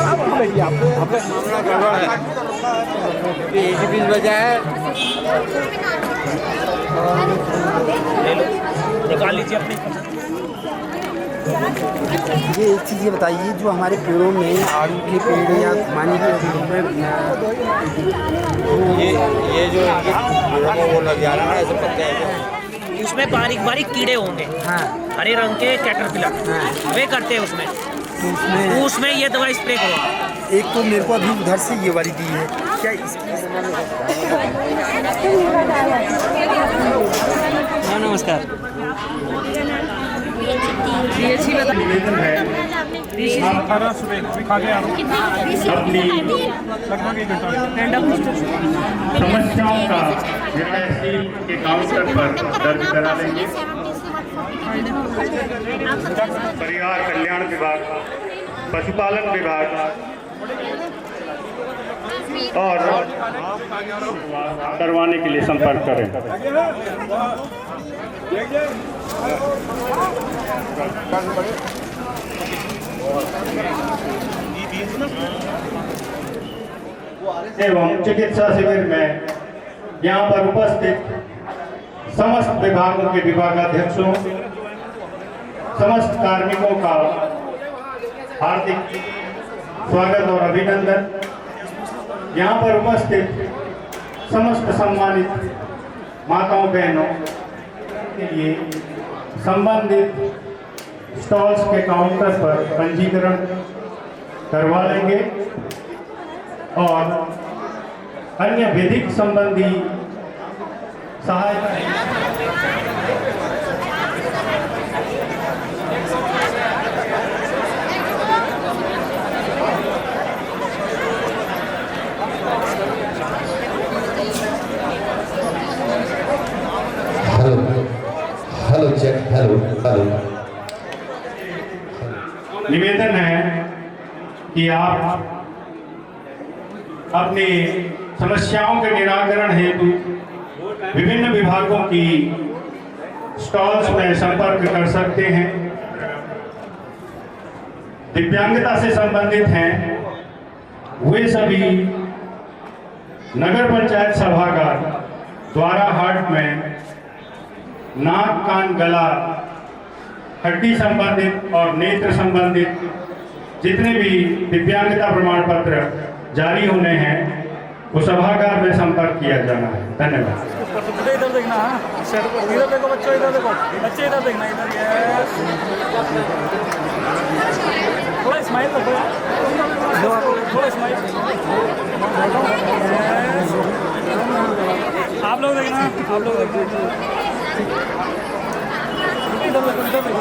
मामला गड़बड़ है। बीच बजा है, ले लो, निकाल लीजिए अपनी। ये एक चीज़ ये बताइए, जो हमारे पेड़ों में आड़ू के पेड़ या खुमानी के पेड़ में ये जो इनके पेड़ों को वो लग जा रहा है ना, ऐसे पत्ते हैं, उसमें बारीक बारीक कीड़े होंगे, हाँ हरे रंग के कैटरपिलर, हाँ, वे करते हैं उसमें। तो उसमें ये दवाई स्प्रे करो आप। एक तो मेरे को अभी उधर से ये वाली दी है, क्या इसकी? हाँ नमस्कार। निवेदन है आप 18 सुबह खा गए अपनी लगभग 1 घंटा समस्याओं का निर्णय के काउंटर पर दर्ज करा लेंगे। परिवार कल्याण विभाग, पशुपालन विभाग और करवाने के लिए संपर्क करें। एवं चिकित्सा शिविर में यहाँ पर उपस्थित समस्त विभागों के विभागाध्यक्षों, समस्त कार्मिकों का हार्दिक स्वागत और अभिनंदन। यहाँ पर उपस्थित समस्त सम्मानित माताओं बहनों के लिए संबंधित स्टॉल्स के काउंटर पर पंजीकरण करवा लेंगे और अन्य विधिक संबंधी सहायता हेलो चेक, हेलो हेलो। निवेदन है कि आप अपनी समस्याओं के निराकरण हेतु विभिन्न विभागों की स्टॉल्स में संपर्क कर सकते हैं। दिव्यांगता से संबंधित हैं वे सभी नगर पंचायत सभागार द्वारा हाट में नाक, कान, गला, हड्डी संबंधित और नेत्र संबंधित जितने भी दिव्यांगता प्रमाण पत्र जारी होने हैं वो सभागार में संपर्क किया जाना है। धन्यवाद। इधर देखना, इधर देखो बच्चों, इधर देखो बच्चे, इधर देखना, इधर थोड़ा स्माइल रखो, थोड़ा स्माइल। आप लोग देखना, आप लोग देखना, इधर देखो, इधर देखो।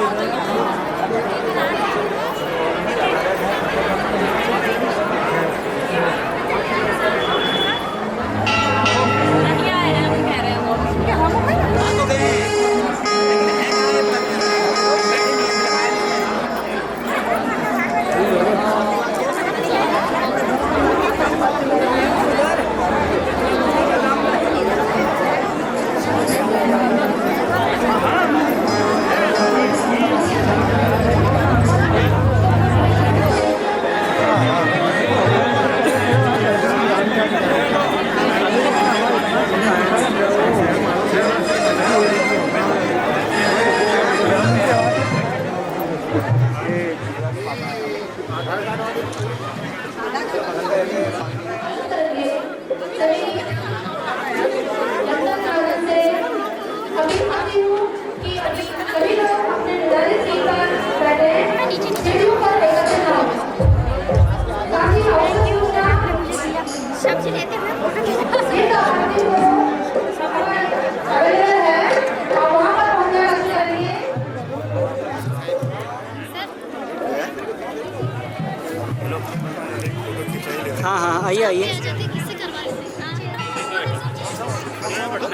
हाँ हाँ आइए आइए।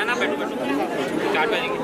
ना बैठो बैठो, 4 बजेंगे।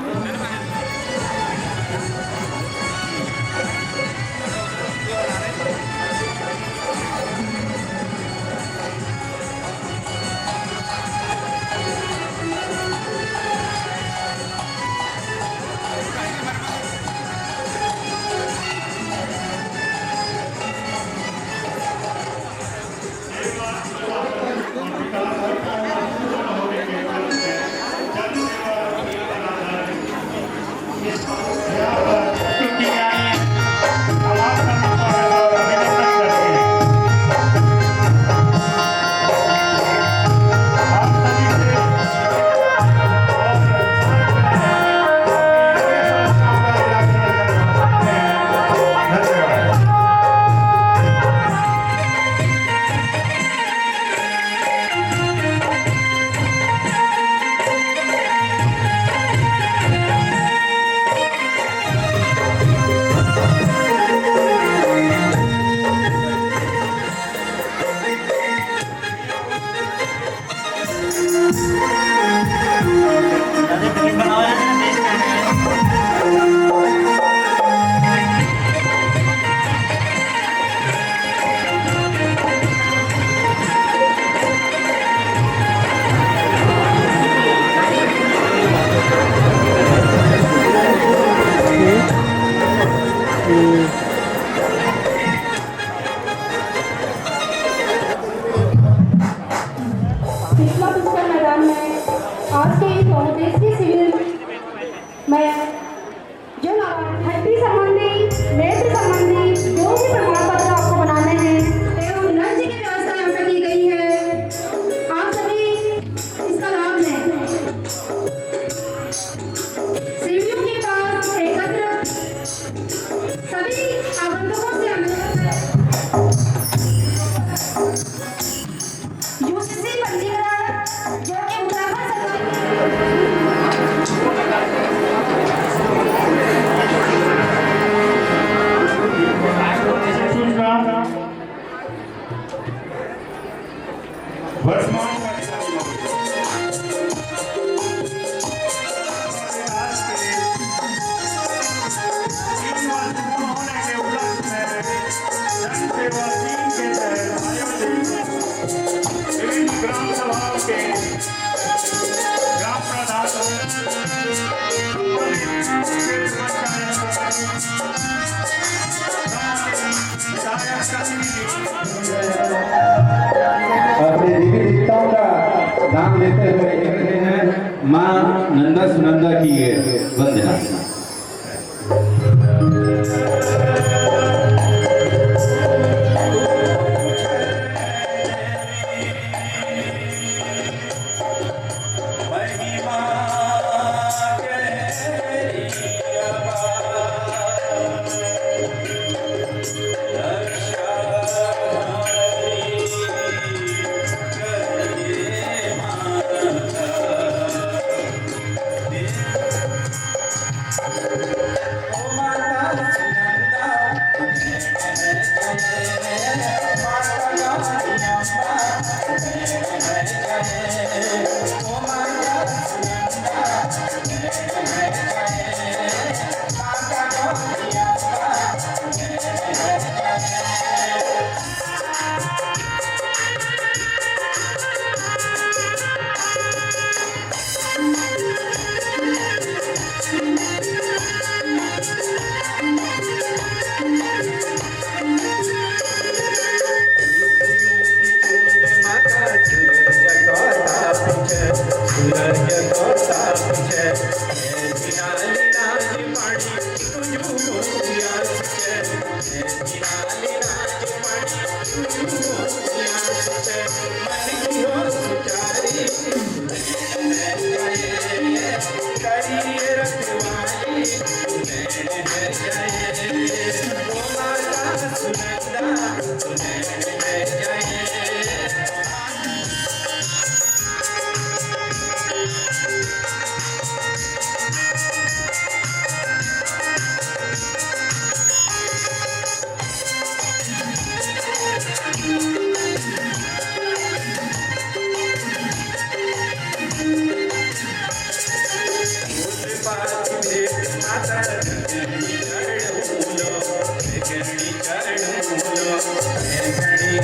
20वीं सिविल में जो हड्डी संबंधी नेत्र संबंधी जो भी प्रमाण पत्र आपको बनाने हैं एवं लंच की व्यवस्था यहाँ पे की गई है। आप सभी इसका लाभ लें। सीढ़ियों के पास एकत्र सभी आगंतुकों से अनुरोध है यूसीसी पंजीकरण जो कि उत्तराखंड वर्तमान ग्राम सभाओं के ग्राम प्रधान अपने देवी देवताओं का नाम लेते हुए कहते हैं माँ नंदा सुनंदा की वंदना।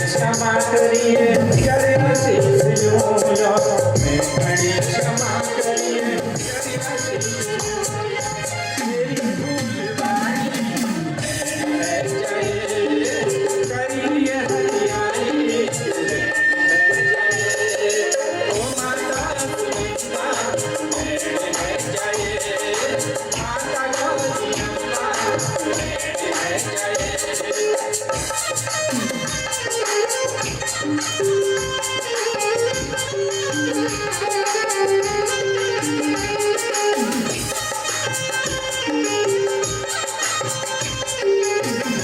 क्षमा करिए क्षमा करिए जय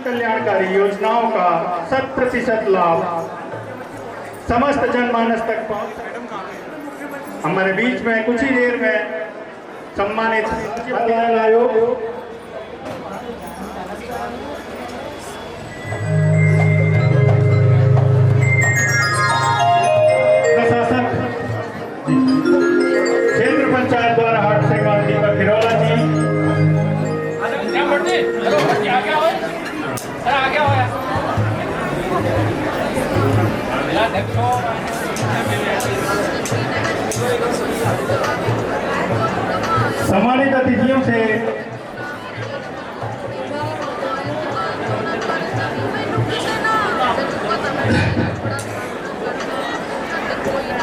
कल्याणकारी योजनाओं का 100% लाभ समस्त जनमानस तक पहुंच। हमारे बीच में कुछ ही देर में सम्मानित अध्ययन आयोग प्रशासक क्षेत्र पंचायत द्वारा हाट सेवा दीपक खिरोला जी, सम्मानित अतिथियों से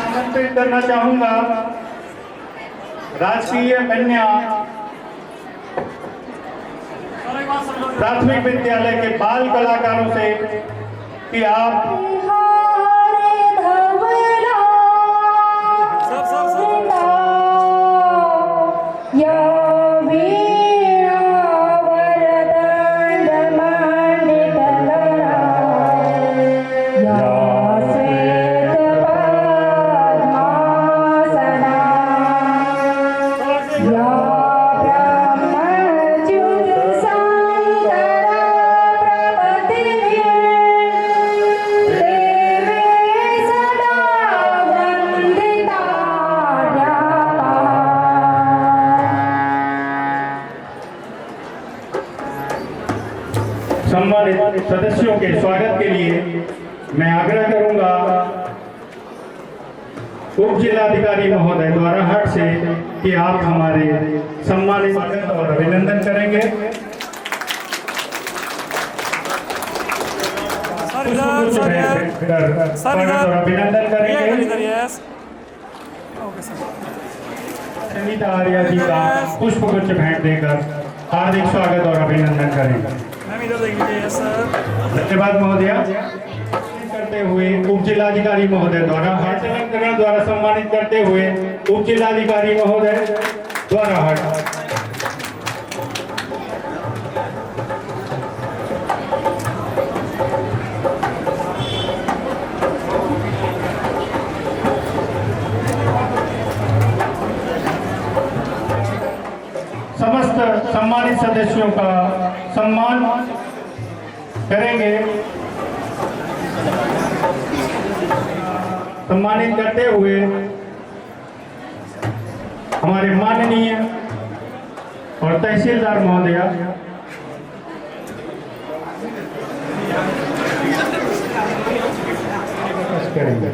आमंत्रित करना चाहूंगा राजकीय कन्या प्राथमिक विद्यालय के बाल कलाकारों से कि आप सम्मानित सदस्यों के स्वागत के लिए मैं आग्रह करूंगा उप जिलाधिकारी महोदय द्वारा हाट से कि आप हमारे सम्मानित स्वागत और अभिनंदन करेंगे। स्वागत और अभिनंदन करेंगे। सविता आर्या जी का पुष्पगुच्छ भेंट देकर हार्दिक स्वागत और अभिनंदन करेंगे। धन्यवाद महोदय। करते हुए उप जिलाधिकारी महोदय द्वारा हाट अलंकरण द्वारा सम्मानित करते हुए उप जिलाधिकारी महोदय द्वारा हाट समस्त सम्मानित सदस्यों का सम्मान करेंगे। सम्मानित करते हुए हमारे माननीय और तहसीलदार महोदय करेंगे।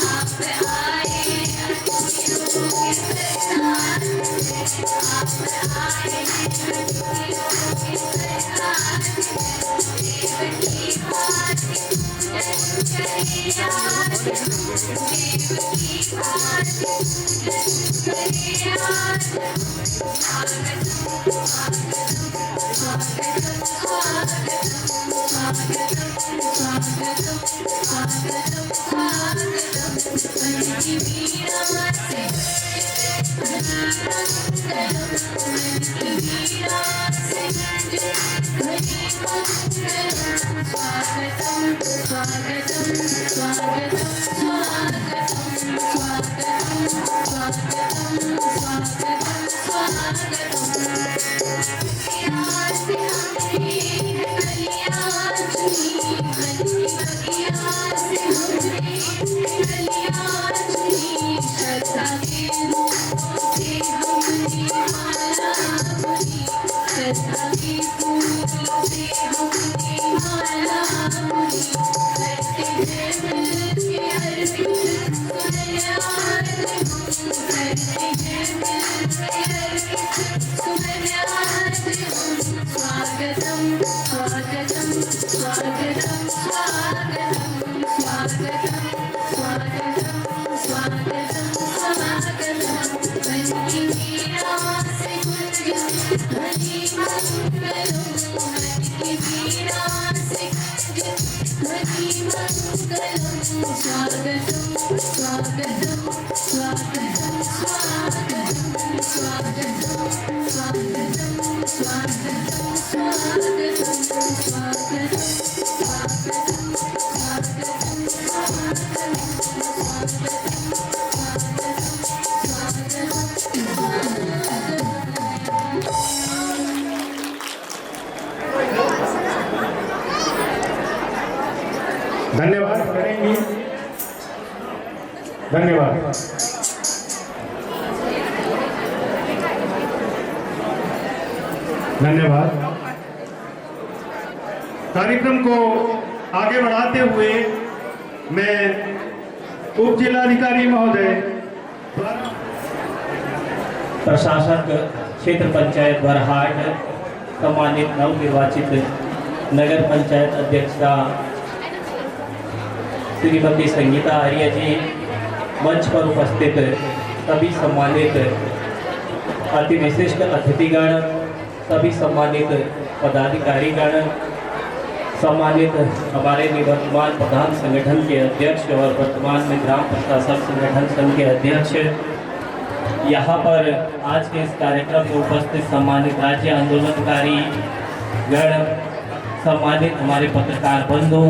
आप आए धन्यवाद करेंगे। धन्यवाद। धन्यवाद। कार्यक्रम को आगे बढ़ाते हुए मैं उप जिलाधिकारी महोदय प्रशासक क्षेत्र पंचायत बरहाट, सम्मानित नवनिर्वाचित नगर पंचायत अध्यक्षा श्रीमती संगीता आर्य जी, मंच पर उपस्थित सभी सम्मानित अति विशिष्ट अतिथिगण, सभी सम्मानित पदाधिकारीगण, सम्मानित हमारे निवर्तमान प्रधान संगठन के अध्यक्ष और वर्तमान में ग्राम प्रशासक संगठन संघ के अध्यक्ष, यहाँ पर आज के इस कार्यक्रम में उपस्थित सम्मानित राज्य आंदोलनकारी गण, सम्मानित हमारे पत्रकार बंधु,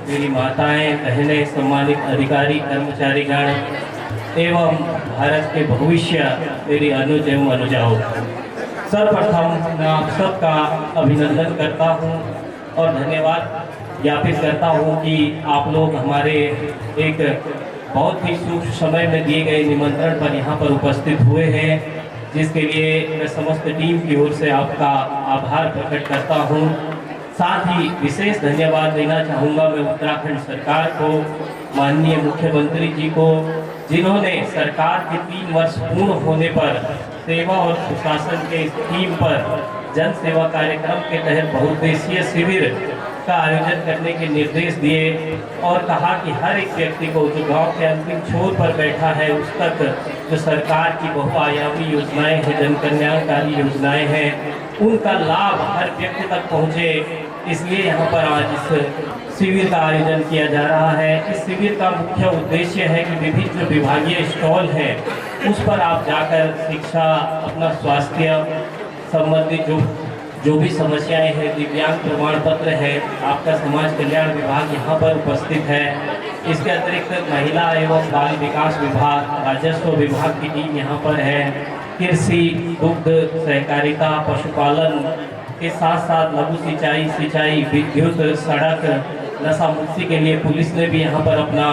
मेरी माताएं बहनें, सम्मानित अधिकारी कर्मचारी गण एवं भारत के भविष्य मेरी अनुज एवं अनुजाओं, सर्वप्रथम मैं आप सबका अभिनंदन करता हूं और धन्यवाद ज्ञापित करता हूं कि आप लोग हमारे एक बहुत ही सूक्ष्म समय में दिए गए निमंत्रण पर यहाँ पर उपस्थित हुए हैं, जिसके लिए मैं समस्त टीम की ओर से आपका आभार प्रकट करता हूँ। साथ ही विशेष धन्यवाद देना चाहूँगा मैं उत्तराखंड सरकार को, माननीय मुख्यमंत्री जी को, जिन्होंने सरकार के 3 वर्ष पूर्ण होने पर सेवा और सुशासन के इस थीम पर जन सेवा कार्यक्रम के तहत बहुउद्देशीय शिविर का आयोजन करने के निर्देश दिए और कहा कि हर एक व्यक्ति को जो गांव के अंतिम छोर पर बैठा है उस तक जो सरकार की बहुआयामी योजनाएं हैं, जन कल्याणकारी योजनाएं हैं, उनका लाभ हर व्यक्ति तक पहुंचे, इसलिए यहाँ पर आज इस शिविर का आयोजन किया जा रहा है। इस शिविर का मुख्य उद्देश्य है कि विभिन्न जो विभागीय स्टॉल हैं उस पर आप जाकर शिक्षा, अपना स्वास्थ्य संबंधित जो भी समस्याएं हैं, दिव्यांग प्रमाण पत्र है, आपका समाज कल्याण विभाग यहाँ पर उपस्थित है। इसके अतिरिक्त महिला एवं बाल विकास विभाग, राजस्व विभाग की टीम यहाँ पर है। कृषि, दुग्ध, सहकारिता, पशुपालन के साथ साथ लघु सिंचाई, विद्युत, सड़क, नशा मुक्ति के लिए पुलिस ने भी यहाँ पर अपना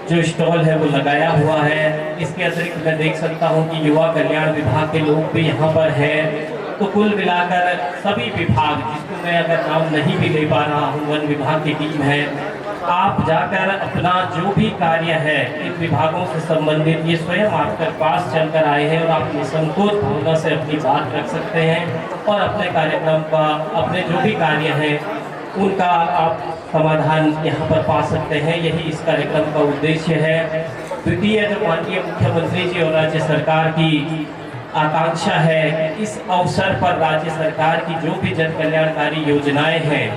जो स्टॉल है वो लगाया हुआ है। इसके अतिरिक्त मैं देख सकता हूँ कि युवा कल्याण विभाग के लोग भी यहाँ पर हैं। तो कुल मिलाकर सभी विभाग, जिसको मैं अगर नाम नहीं भी ले पा रहा हूँ, वन विभाग की टीम है, आप जाकर अपना जो भी कार्य है इन विभागों से संबंधित ये स्वयं आपके पास चलकर आए हैं और आप निसंकोच भावना से अपनी बात रख सकते हैं और अपने कार्यक्रम का, अपने जो भी कार्य है उनका आप समाधान यहाँ पर पा सकते हैं। यही इस कार्यक्रम का उद्देश्य है। द्वितीय, जो माननीय मुख्यमंत्री जी और राज्य सरकार की आकांक्षा है कि इस अवसर पर राज्य सरकार की जो भी जन कल्याणकारी योजनाएं हैं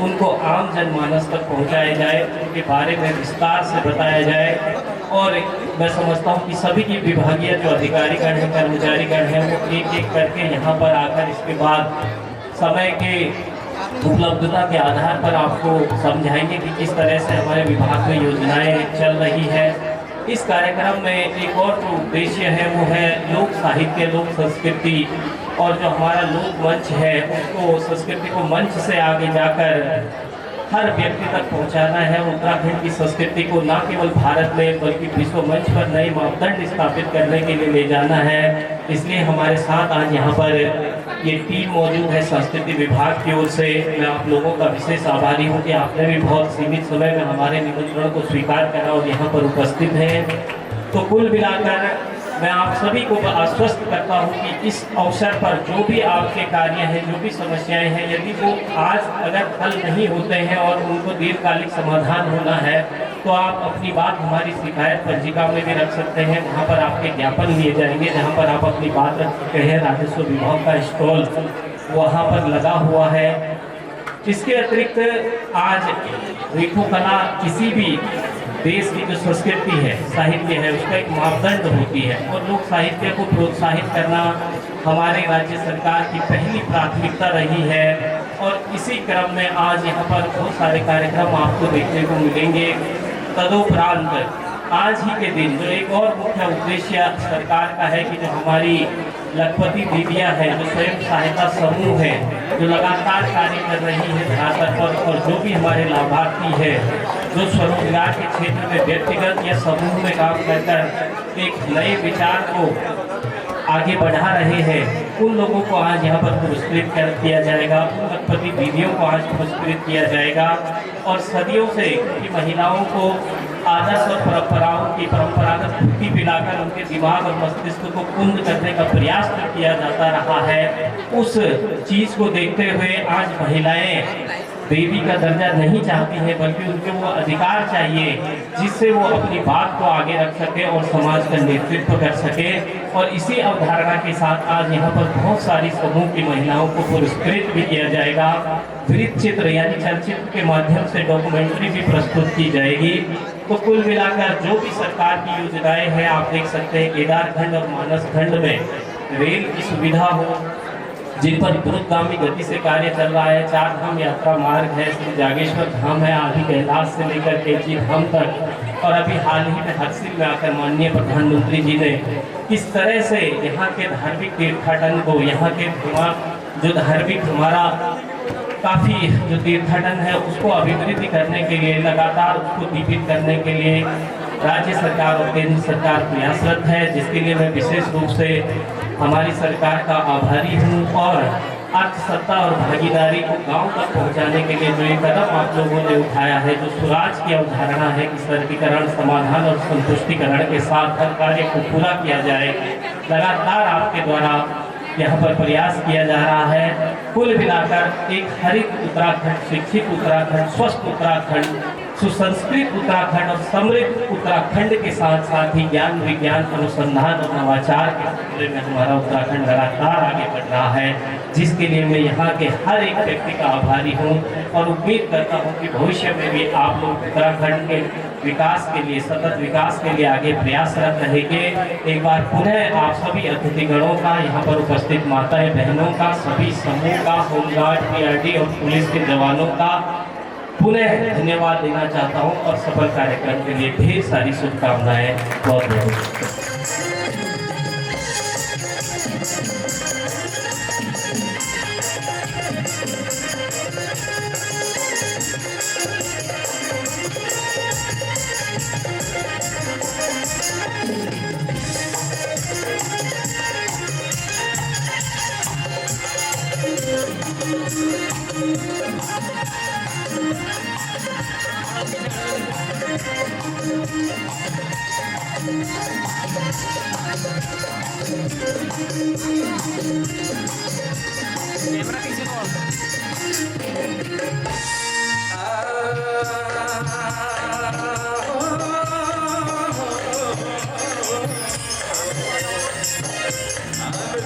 उनको आम जनमानस तक पहुंचाया जाए, उनके बारे में विस्तार से बताया जाए। और मैं समझता हूं कि सभी की विभागीय जो अधिकारीगण हैं, कर्मचारीगण हैं, वो एक एक करके यहाँ पर आकर इसके बाद समय के उपलब्धता के आधार पर आपको समझाएंगे कि किस तरह से हमारे विभाग में योजनाएं चल रही है। इस कार्यक्रम में एक और जो उद्देश्य है वो है लोक साहित्य, लोक संस्कृति और जो हमारा लोक मंच है उसको, संस्कृति को मंच से आगे जाकर हर व्यक्ति तक पहुंचाना है। उत्तराखंड की संस्कृति को न केवल भारत में बल्कि विश्व मंच पर नए मापदंड स्थापित करने के लिए ले जाना है। इसलिए हमारे साथ आज यहाँ पर ये टीम मौजूद है संस्कृति विभाग की ओर से। मैं आप लोगों का विशेष आभारी हूँ कि आपने भी बहुत सीमित समय में हमारे निमंत्रण को स्वीकार करा और यहाँ पर उपस्थित हैं। तो कुल मिलाकर मैं आप सभी को आश्वस्त करता हूँ कि इस अवसर पर जो भी आपके कार्य हैं, जो भी समस्याएं हैं, यदि वो आज अगर हल नहीं होते हैं और उनको दीर्घकालिक समाधान होना है तो आप अपनी बात हमारी शिकायत पंजिका में भी रख सकते हैं। वहाँ पर आपके ज्ञापन लिए जाएंगे जहाँ पर आप अपनी बात रख सकते हैं। राजस्व विभाग का स्टॉल वहाँ पर लगा हुआ है। इसके अतिरिक्त आज रेखो कला किसी भी देश की जो संस्कृति है, साहित्य है, उसका एक मापदंड होती है और लोक साहित्य को प्रोत्साहित करना हमारे राज्य सरकार की पहली प्राथमिकता रही है। और इसी क्रम में आज यहाँ पर बहुत सारे कार्यक्रम आपको देखने को मिलेंगे। तदुपरांत आज ही के दिन जो एक और मुख्य उद्देश्य सरकार का है कि जो हमारी लखपति दीदियाँ हैं, जो स्वयं सहायता समूह है, जो लगातार कार्य कर रही है धरातल पर, और जो भी हमारे लाभार्थी है जो स्वरोजगार के क्षेत्र में व्यक्तिगत या समूह में काम कर एक नए विचार को आगे बढ़ा रहे हैं, उन लोगों को आज यहाँ पर पुरस्कृत किया जाएगा। उन लखपति दीदियों को आज पुरस्कृत किया जाएगा। और सदियों से की महिलाओं को आदर्श और परंपराओं की परंपरागत भक्ति पिलाकर उनके दिमाग और मस्तिष्क को कुंद करने का प्रयास किया जाता रहा है। उस चीज़ को देखते हुए आज महिलाएं देवी का दर्जा नहीं चाहती हैं, बल्कि उनको वो अधिकार चाहिए जिससे वो अपनी बात को आगे रख सके और समाज का नेतृत्व कर सके। और इसी अवधारणा के साथ आज यहाँ पर बहुत सारी समूह की महिलाओं को पुरस्कृत भी किया जाएगा। वृत्त चित्र यानी चलचित्र के माध्यम से डॉक्यूमेंट्री भी प्रस्तुत की जाएगी। तो कुल मिलाकर जो भी सरकार की योजनाएं हैं, आप देख सकते हैं केदारखंड और मानस खंड में रेल की सुविधा हो, जिन पर द्रुतगामी गति से कार्य चल रहा है। 4 धाम यात्रा मार्ग है, श्री जागेश्वर धाम है, आदि कैलाश से लेकर कैची धाम तक। और अभी हाल ही में हरसिल में आकर माननीय प्रधानमंत्री जी ने किस तरह से यहाँ के धार्मिक तीर्थाटन को, यहाँ के जो धार्मिक हमारा काफ़ी जो तीर्थाटन है उसको अभिवृद्धि करने के लिए, लगातार उसको दीपित करने के लिए राज्य सरकार और केंद्र सरकार प्रयासरत है, जिसके लिए मैं विशेष रूप से हमारी सरकार का आभारी हूँ। और अर्थसत्ता और भागीदारी को गांव तक पहुंचाने के लिए जो ये कदम आप लोगों ने उठाया है, जो स्वराज की अवधारणा है कि सर्गीकरण, समाधान और संतुष्टिकरण के साथ हर कार्य को पूरा किया जाए, लगातार आपके द्वारा यहाँ पर प्रयास किया जा रहा है। कुल मिलाकर एक हरित उत्तराखंड, शिक्षित उत्तराखंड, स्वस्थ उत्तराखंड, सुसंस्कृत उत्तराखंड और समृद्ध उत्तराखंड के साथ साथ ही ज्ञान, विज्ञान, अनुसंधान और नवाचार के क्षेत्र में हमारा उत्तराखंड लगातार आगे बढ़ रहा है, जिसके लिए मैं यहाँ के हर एक व्यक्ति का आभारी हूँ। और उम्मीद करता हूँ कि भविष्य में भी आप लोग उत्तराखंड के विकास के लिए, सतत विकास के लिए आगे प्रयासरत रहेंगे। एक बार पुनः आप सभी अतिथिगणों का, यहाँ पर उपस्थित माताएं बहनों का, सभी समूह का, होमगार्ड, पीआरडी और पुलिस के जवानों का पुनः धन्यवाद देना चाहता हूँ और सफल कार्यक्रम के लिए ढेर सारी शुभकामनाएं। बहुत बहुत I'm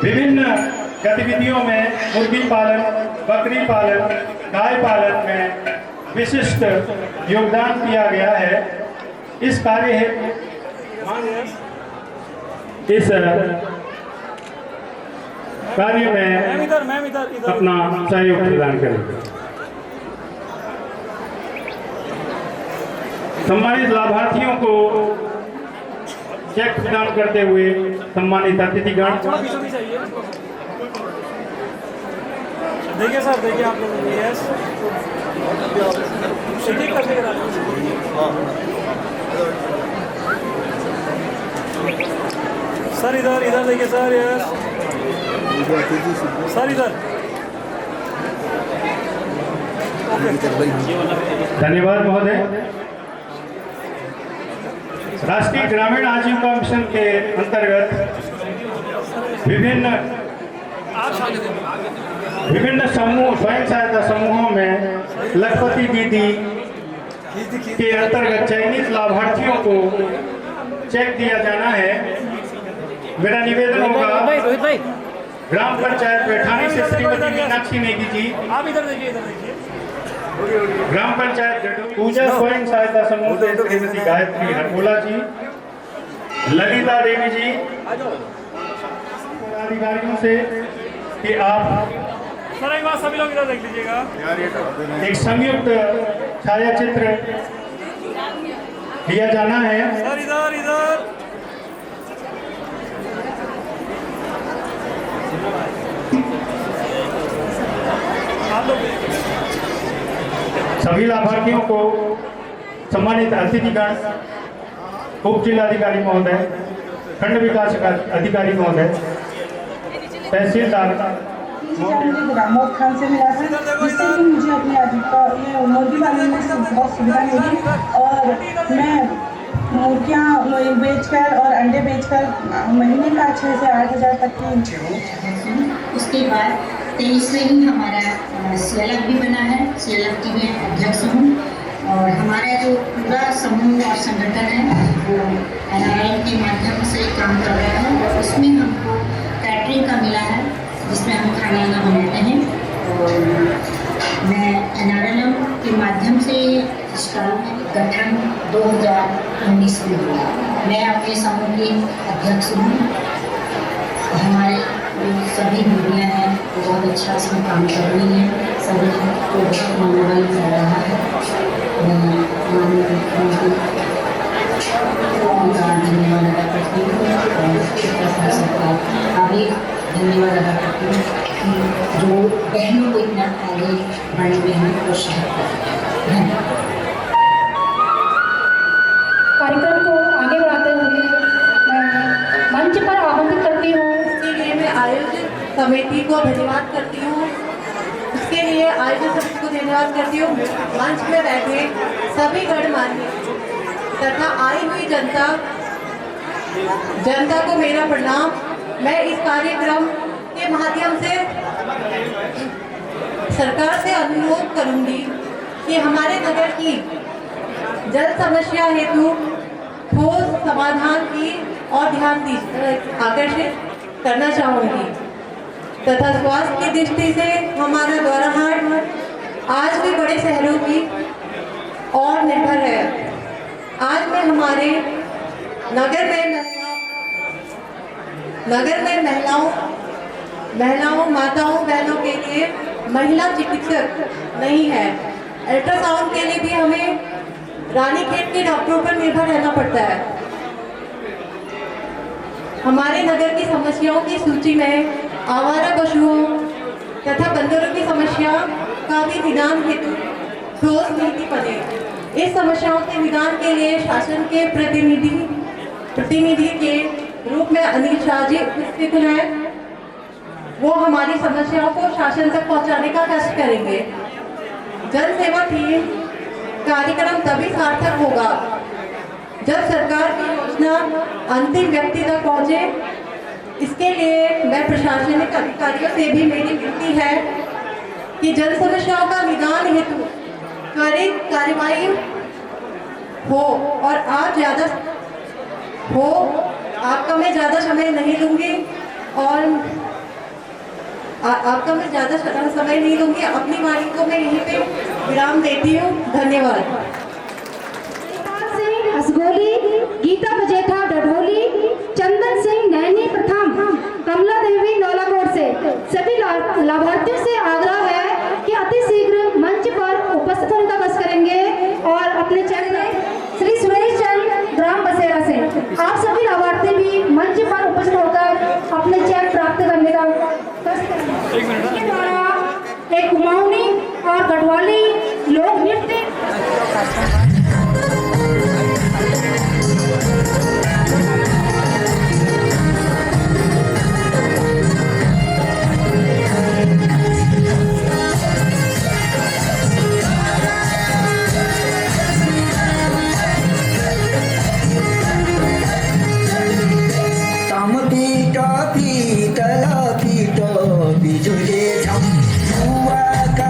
विभिन्न गतिविधियों में मुर्गी पालन, बकरी पालन, गाय पालन में विशिष्ट योगदान किया गया है। इस कार्य में इधर अपना सहयोग प्रदान करें। सम्मानित लाभार्थियों को चेक प्रदान करते हुए सम्मानित अतिथिगण, देखिए सर, देखिए आप लोग, यस एक करके सर, इधर देखिए सर, यस सर, इधर धन्यवाद महोदय। राष्ट्रीय ग्रामीण आजीविका मिशन के अंतर्गत विभिन्न समूह, स्वयं सहायता समूहों में लखपति दीदी के अंतर्गत चयनित लाभार्थियों को चेक दिया जाना है। मेरा निवेदन होगा ग्राम पंचायत बैठानी से श्रीमती मीनाक्षी नेगी जी, आप इधर देखिए, ग्राम पंचायत पूजा स्वयं सहायता समूह से श्रीमती गायत्री हरमोला जी, ललिता देवी जी, अधिकारियों से कि आप सर एक बार सभी लोग इधर देख लीजिएगा, एक संयुक्त छायाचित्र लिया जाना है। सर इधर आप लोग सभी लाभार्थियों को सम्मानित अतिथिगण, उप जिलाधिकारी महोदय, खंड विकास अधिकारी महोदय, तहसीलदार मुझे रामोद खान से मिला था, जिससे कि मुझे अपनी आजीविका ये मुर्गी पालन में बहुत सुविधा मिली और मैं मुर्गियाँ बेचकर और अंडे बेचकर महीने का 6 से 8 हज़ार तक की। उसके बाद 23 से ही हमारा CLF भी बना है, CLF की मैं अध्यक्ष हूँ और हमारा जो पूरा समूह और संगठन है वो NRL के माध्यम से काम कर रहा है और उसमें हमको कैटरिंग का मिला है, जिसमें हम खाना बनाते हैं और मैं NRL के माध्यम से इसका गठन 2019 में हुआ। मैं अपने समूह की अध्यक्ष हूँ। हमारे सभी दीदियाँ हैं वो बहुत अच्छा इसमें काम कर रही हैं, सभी को बहुत मनोबल मिल रहा है। माननीय मुख्यमंत्री का धन्यवाद अदा करती हूँ और प्रशासन का भी धन्यवाद अदा करती हूँ कि जो बहनों को इतना आगे बढ़ने में हमें प्रोत्साहित करती है। धन्यवाद। कार्यक्रम को आगे बढ़ाते हुए मैं मंच पर आमंत्रित करती हूँ। इसके लिए मैं आयोजित कमेटी को धन्यवाद करती हूँ। इसके लिए आयोजित समिति को धन्यवाद करती हूँ। मंच में बैठे सभी गणमान्य तथा आई हुई जनता को मेरा प्रणाम। मैं इस कार्यक्रम के माध्यम से सरकार से अनुरोध करूंगी कि हमारे नगर की जल समस्या हेतु ठोस समाधान की और ध्यान आकर्षित करना चाहूँगी तथा स्वास्थ्य की दृष्टि से हमारा गौराहाट आज भी बड़े शहरों की और निर्भर है। आज मैं हमारे नगर में महिलाओं माताओं बहनों के लिए महिला चिकित्सक नहीं है। अल्ट्रासाउंड के लिए भी हमें रानीखेत के डॉक्टरों पर निर्भर रहना पड़ता है। हमारे नगर की समस्याओं की सूची में आवारा पशुओं तथा बंदरों की समस्या का भी निदान हेतु ठोस नीति बने। इस समस्याओं के निदान के लिए शासन के प्रतिनिधि के रूप में अनिल शाह जी उपस्थित हैं। वो हमारी समस्याओं को शासन तक पहुंचाने का कष्ट करेंगे। जन सेवा टीम कार्यक्रम तभी सार्थक होगा जब सरकार की योजना अंतिम व्यक्ति तक पहुंचे। इसके लिए मैं प्रशासनिक अधिकारियों से भी मेरी विनती है कि जन समस्याओं का निदान हेतु त्वरित कार्यवाही हो और आप हो। आपका मैं ज़्यादा समय नहीं लूँगी और आपका मैं ज़्यादा समय नहीं लूँगी। अपनी वाणी को मैं यहीं पे विराम देती हूँ। धन्यवाद। सिंह हसगोली, गीता बजेठा डढोली, चंदन सिंह नैनी प्रथम, कमला देवी नौलाकोट से सभी लाभार्थियों से आग्रह है कि अति शीघ्र मंच पर उपस्थित होने का कष्ट करेंगे और अपने चेक श्री सुरेश चंद ग्राम बसेरा से आप सभी लाभार्थी भी मंच पर उपस्थित होकर अपने चेक प्राप्त करने का कष्ट करेंगे। इसके द्वारा एक कुमाऊनी और गढ़वाली लोक नृत्य पीट पीटला पीट बिजुले झम युवा का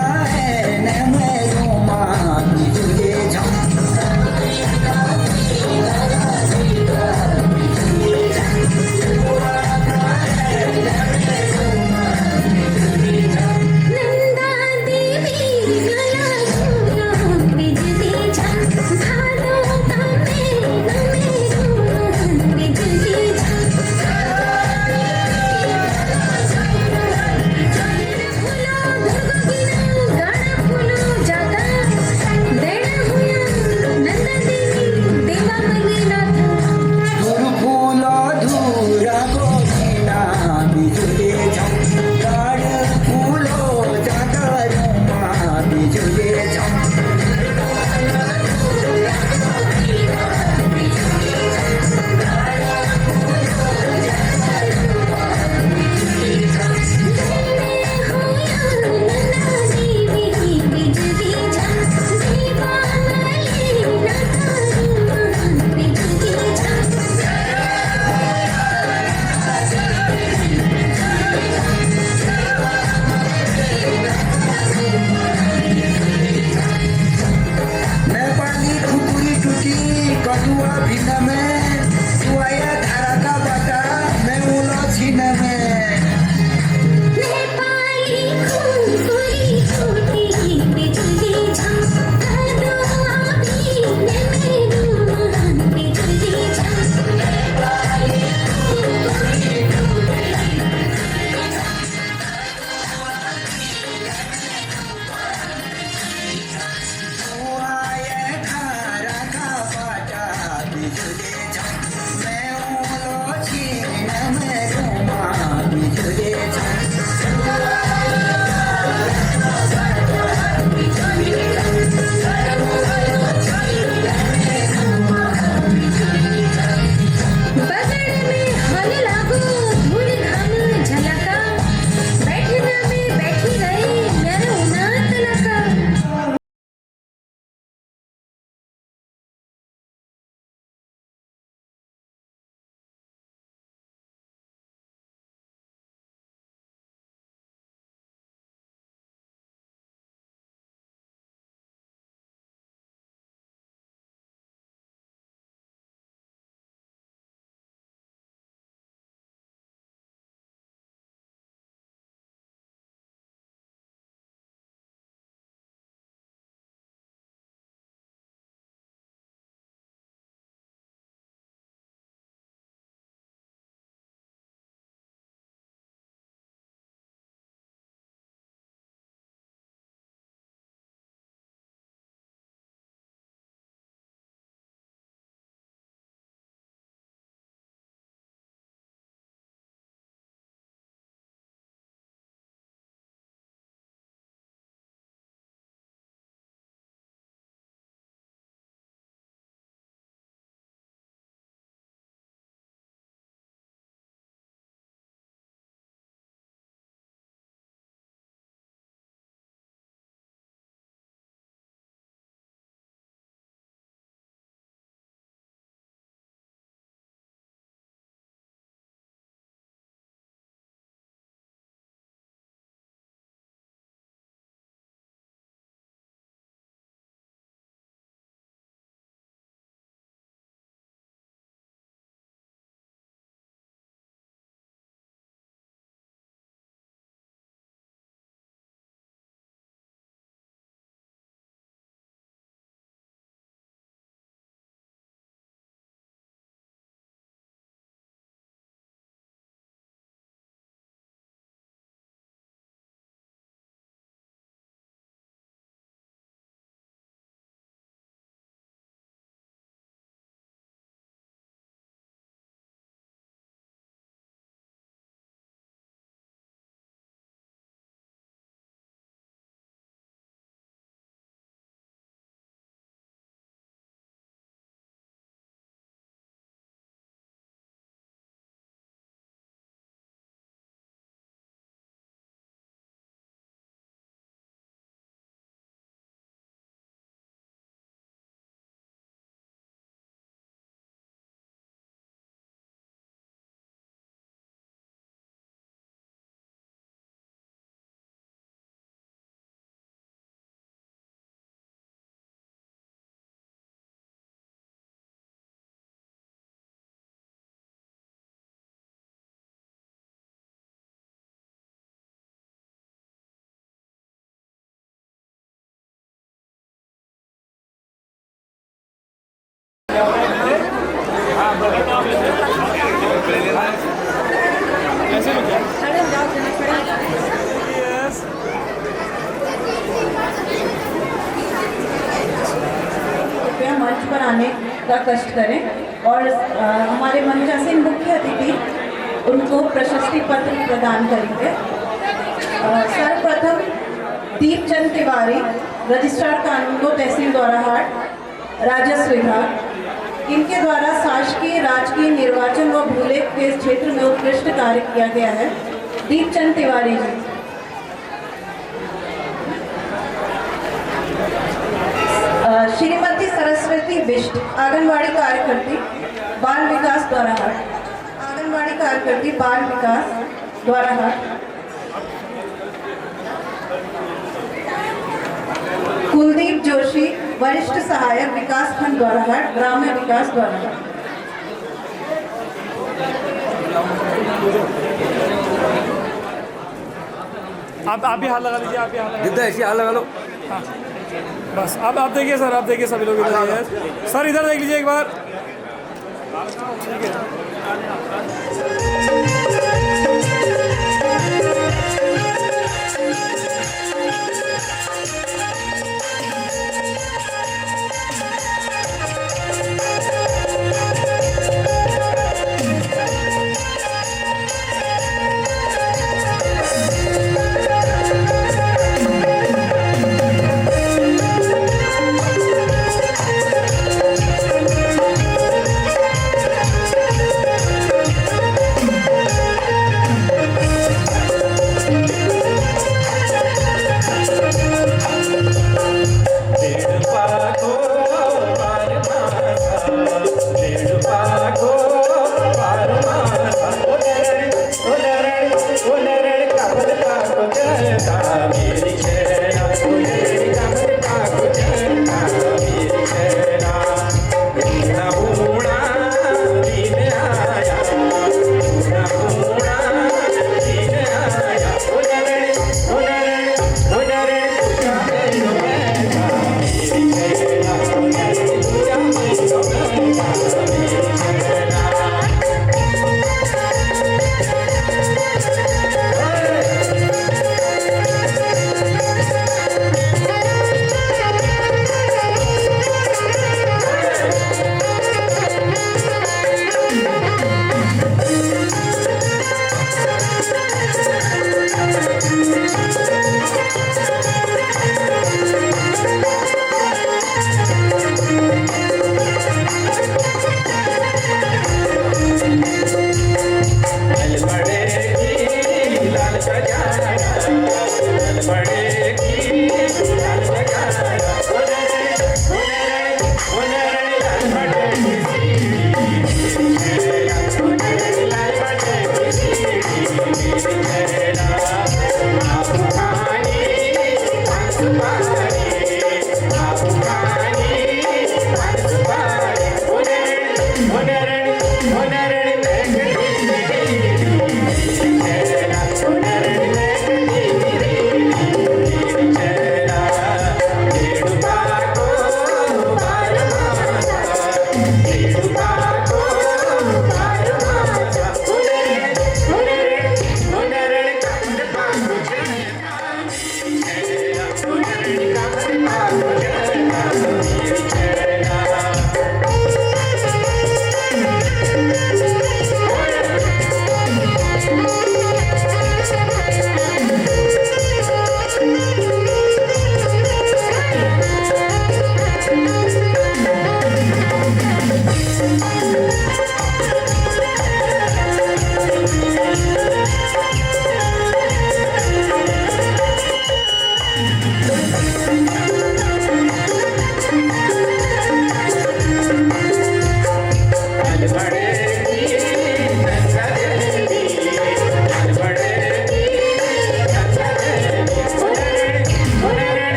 का कष्ट करें और हमारे मंचासीन मुख्य अतिथि उनको प्रशस्ति पत्र प्रदान करेंगे। सर्वप्रथम दीपचंद तिवारी, रजिस्ट्रार कानूनगो तहसील दोराहाट, राजस्व विभाग, इनके द्वारा शासकीय राजकीय निर्वाचन व भूलेख के क्षेत्र में उत्कृष्ट कार्य किया गया है। दीपचंद तिवारी जी। श्रीमती सरस्वती बिष्ट, आंगनबाड़ी कार्यकर्ती, बाल विकास दोराहाट, आंगनबाड़ी कार्यकर्ती, बाल विकास दोराहाट। कुलदीप जोशी, वरिष्ठ सहायक विकास खंड दोराहाट, ग्राम्य विकास दोराहाट। आप भी हाथ लगा लीजिए, आप भी हाथ लगा ऐसे हाथ लगा लो। हाँ बस आप देखिए सर, आप देखिए सभी लोग इधर, सर इधर देख लीजिए एक बार। ठीक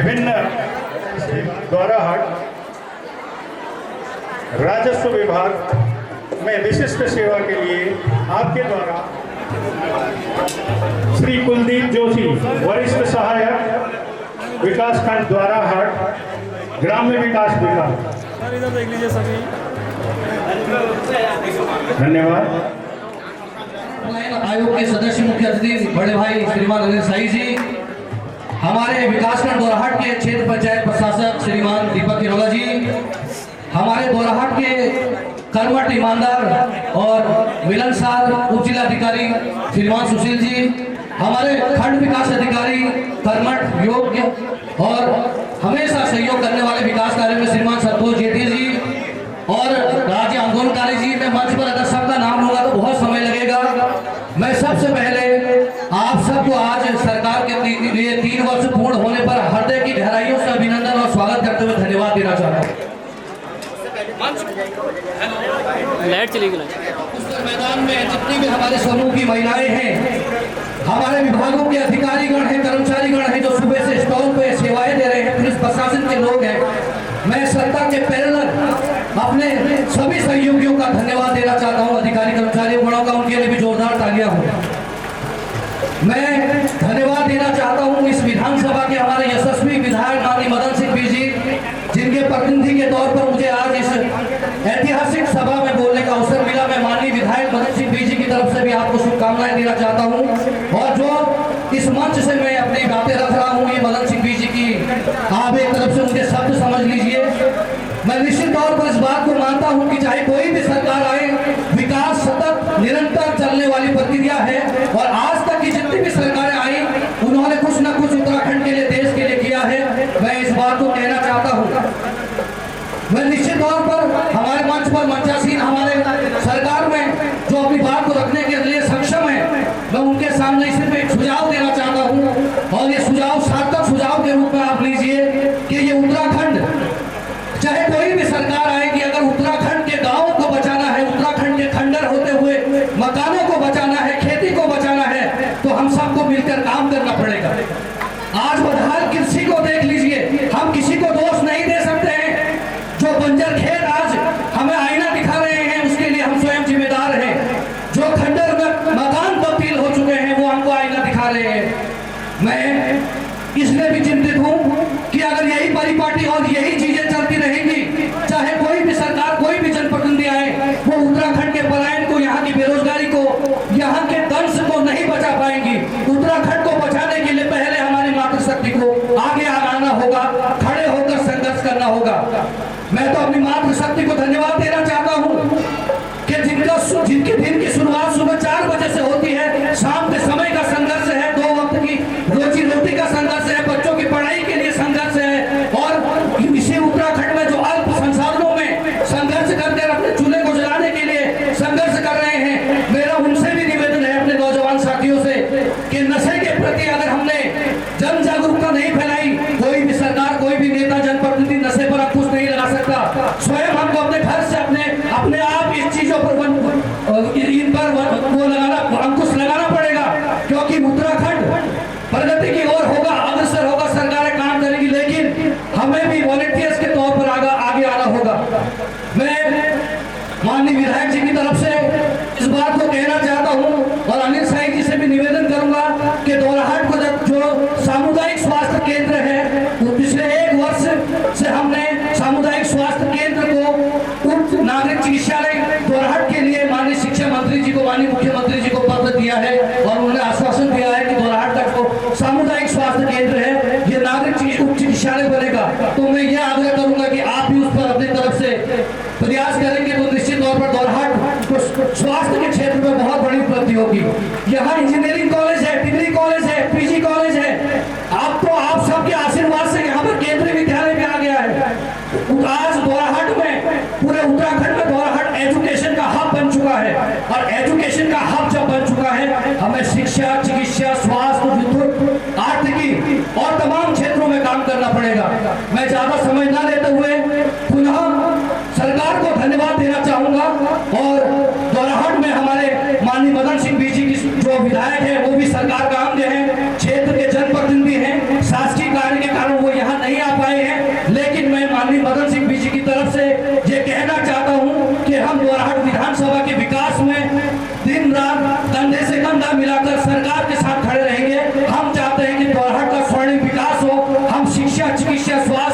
विभिन्न द्वाराहाट राजस्व विभाग में विशिष्ट सेवा के लिए आपके द्वारा श्री कुलदीप जोशी, वरिष्ठ सहायक विकासखंड द्वाराहाट, ग्राम्य विकास विभाग। सर इधर देख लीजिए सभी। धन्यवाद। आयोग के सदस्य मुख्य अतिथि बड़े भाई श्रीमान अनिल साई जी, हमारे विकासखंड दोराहाट के क्षेत्र पंचायत प्रशासक श्रीमान दीपक किरोला जी, हमारे दोराहाट के कर्मठ ईमानदार और मिलनसार उप जिलाधिकारी श्रीमान सुशील जी, हमारे खंड विकास अधिकारी कर्मठ योग्य और हमेशा सहयोग करने वाले विकास कार्य में श्रीमान संतोष जेठी जी और राज्य आंदोलनकारी जी। मैं मंच पर अगर सबका नाम लूंगा तो बहुत समय लगेगा। मैं सबसे पहले आप सबको आज सरकार के लिए 3 वर्ष पूर्ण होने पर हृदय की गहराइयों से अभिनंदन और स्वागत करते हुए धन्यवाद देना चाहता हूँ। लाइट चली गई। मैदान में जितनी भी हमारे समूह की महिलाएं हैं, हमारे विभागों के अधिकारीगण हैं, कर्मचारीगण हैं जो सुबह से स्टॉल पे सेवाएं दे रहे हैं, पुलिस प्रशासन के लोग हैं, मैं सरकार के पैरेलल अपने सभी सहयोगियों का धन्यवाद देना चाहता हूं। अधिकारी कर्मचारी बड़ों का उनके लिए भी जोरदार तालियां हो। मैं धन्यवाद देना चाहता हूं इस विधानसभा के हमारे यशस्वी विधायक माननीय मदन सिंह बी जी, जिनके प्रतिनिधि के तौर पर मुझे आज इस ऐतिहासिक सभा में बोलने का अवसर मिला। मैं माननीय विधायक मदन सिंह बी जी की तरफ से भी आपको शुभकामनाएं देना चाहता हूं। और जो इस मंच से मैं अपनी बातें रख रहा हूं, ये मदन सिंह बी जी की आप एक तरफ से मुझे शब्द समझ लीजिए। मैं निश्चित तौर पर इस बात को मानता हूं कि चाहे कोई भी सरकार आए, विकास सतत निरंतर चलने वाली प्रक्रिया है और आज तक की जितनी भी सरकारें आई उन्होंने कुछ न कुछ उत्तराखंड के लिए, देश के लिए किया है। मैं इस बात को कहना चाहता हूं। मैं निश्चित तौर पर हमारे मंच पर मंचासीन हमारे सरकार में जो अपनी बात को रखने के लिए सक्षम है, मैं उनके सामने सिर्फ एक सुझाव देना चाहता हूं और ये सुझाव सार्थक सुझाव के रूप में आप लीजिए कि ये उत्तराखंड, चाहे कोई भी सरकार आएगी, अगर उत्तराखंड के गांवों को बचाना है, उत्तराखंड के खंडर होते हुए मकानों को बचाना है, खेती को बचाना है, तो हम सबको मिलकर काम करना पड़ेगा। आज बदहाल कृषि को देख लीजिए, हम किसी को दोष नहीं दे सकते हैं। जो बंजर खेत आज हमें आईना दिखा रहे हैं, उसके लिए हम स्वयं जिम्मेदार हैं। जो खंडर में मकान तब्दील हो चुके हैं, वो हमको आईना दिखा रहे हैं। मैं इसलिए भी चिंतित हूं कि अगर यही परिपाटी और यही चीजें चलती रहेंगी, चाहे कोई भी सरकार, कोई भी जनप्रतिनिधि आए, वो उत्तराखंड के पलायन को, यहाँ की बेरोजगारी को, यहाँ के दंश को नहीं बचा पाएंगी। उत्तराखंड को बचाने के लिए पहले हमारी मातृशक्ति को आगे आना होगा, खड़े होकर संघर्ष करना होगा। मैं तो अपनी मातृशक्ति को धन्यवाद देना चाहता हूँ कि जिनके दिन की शुरुआत सुबह 4 बजे से होती है, शाम के समय का संघर्ष है, 2 वक्त की रोजी रोटी का संघर्ष है, बच्चों की पढ़ाई के लिए संघर्ष है और इसी उत्तराखंड में जो अल्प संसाधनों में संघर्ष करके अपने चूल्हे को जलाने के लिए संघर्ष कर रहे हैं। मेरा उनसे भी निवेदन है, अपने नौजवान साथियों से, कि नशे के प्रति अगर हमने जन जागरूकता नहीं फैलाई, कोई भी सरकार, कोई भी नेता, जनप्रतिनिधि नशे पर अंकुश नहीं लगा सकता। स्वयं हमको अपने घर से अपने आप इस चीजों पर इन पर वो लगाना, अंकुश लगाना पड़ेगा, क्योंकि उत्तराखंड प्रगति की ओर होगा, अग्रसर होगा, सरकारें काम करेगी, लेकिन हमें भी वॉलंटियर्स के तौर पर आगे आना होगा। मैं माननीय विधायक जी की तरफ से इस बात को कहना चाहता हूं और अनिल साई जी से भी निवेदन करूंगा कि दोराहाट को जो सामुदायिक स्वास्थ्य केंद्र है, पिछले 1 वर्ष से हमने सामुदायिक स्वास्थ्य केंद्र को उप नागरिक चिकित्सालय दोराहाट के लिए माननीय शिक्षा मंत्री जी को, माननीय मुख्यमंत्री जी को पत्र दिया है और उन्होंने आश्वासन दिया है कि दोराहाट का जो सामुदायिक स्वास्थ्य केंद्र है, ये नागरिक उप चिकित्सालय बनेगा। तो मैं ये आग्रह करूंगा कि आप भी उस पर अपनी तरफ से प्रयास करेंगे तो निश्चित तौर पर दोराहाट को स्वास्थ्य के क्षेत्र में बहुत बड़ी उपलब्धि होगी। यहाँ इंजीनियरिंग कॉलेज है, डिग्री कॉलेज है, पीजी कॉलेज है। आप सबके आशीर्वाद से यहाँ पर केंद्रीय विद्यालय भी आ गया है। आज दोराहाट में, पूरे उत्तराखंड में दोराहाट एजुकेशन का हब बन चुका है और एजुकेशन का हब जब बन चुका है, हमें शिक्षा, चिकित्सा, स्वास्थ्य, विद्युत, आर्थिकी और तमाम क्षेत्रों में काम करना पड़ेगा। मैं ज्यादा समय न लेते हुए पुनः सरकार को धन्यवाद देना चाहूंगा और दोराहाट में हमारे माननीय मदन सिंह बी जी की जो विधायक है, वो भी सरकार का अंग है, क्षेत्र के जनप्रतिनिधि हैं, शासकीय कार्य के कारण वो यहाँ यहाँ नहीं आ पाए हैं, लेकिन मैं माननीय मदन सिंह बीजी की तरफ से ये कहना चाहता हूँ कि हम दोराहाट विधानसभा के विकास में दिन रात कंधे से कंधा मिलाकर सरकार के साथ खड़े रहेंगे। हम चाहते हैं कि दोराहाट का स्वर्णिम विकास हो। हम शिक्षा, चिकित्सा, स्वास्थ्य